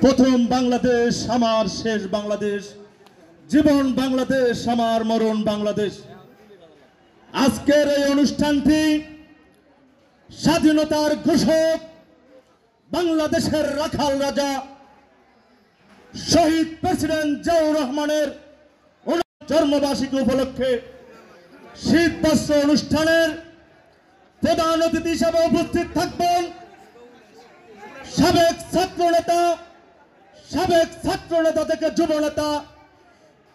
প্রথম বাংলাদেশ আমার শেষ বাংলাদেশ, জীবন বাংলাদেশ আমার মরণ বাংলাদেশ। আজকের এই অনুষ্ঠানটি স্বাধীনতার ঘোষক বাংলাদেশের রাখাল রাজা শহীদ প্রেসিডেন্ট জিয়াউর রহমানের জন্মবার্ষিকী উপলক্ষে শীতবস্ত্র অনুষ্ঠানের প্রধান অতিথি হিসেবে উপস্থিত থাকবেন সাবেক ছাত্রনেতা থেকে যুবনেতা,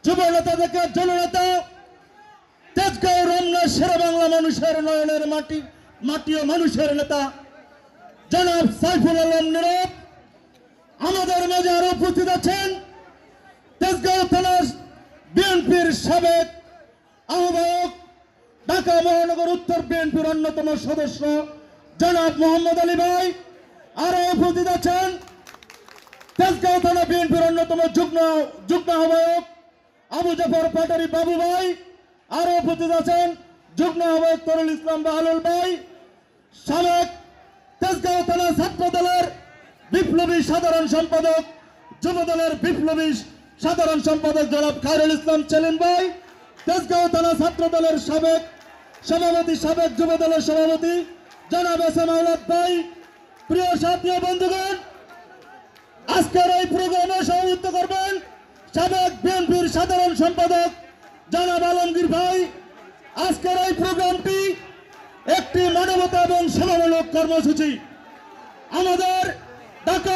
যুবনেতা থেকে জননেতা, তেজগাঁও রমনা শেরে বাংলা মানুষের নয়নের মাটি ও মানুষের নেতা জনাব সাইফুল আলম নীরব। আমাদের মাঝে আরো উপস্থিত আছেন তেজগাঁও থানার বিএনপির সাবেক আহ্বায়ক, ঢাকা মহানগর উত্তর বিএনপির অন্যতম সদস্য জনাব মোহাম্মদ আলী ভাই। আরো উপস্থিত আছেন তেজগাঁও থানা বিএনপির অন্যতম যুগ্ম আহ্বায়ক আবু জাফর পাটারি বাবু ভাই। আরো উপস্থিত আছেন যুগ্ম আহ্বায়ক তরুল ইসলাম বাহালুল ভাই, সাবেক তেজগাঁও থানা ছাত্র দলের বিপ্লবী সাধারণ সম্পাদক, যুব দলের বিপ্লবী সাধারণ সম্পাদক জনাব খায়রুল ইসলাম সেলিম ভাই, তেজগাঁও থানা ছাত্র দলের সাবেক সভাপতি, সাবেক যুব দলের সভাপতি জনাব এস এম আওলাদ ভাই। প্রিয় সাথী ও বন্ধুগণ, আজকের এই প্রোগ্রামে সভাপতিত্ব করবেন সাবেক বিএনপির সাধারণ সম্পাদক জনাব আলমগীর ভাই। আজকের এই প্রোগ্রামটি একটি মানবতা এবং সেবামূলক কর্মসূচি। আমাদের ঢাকা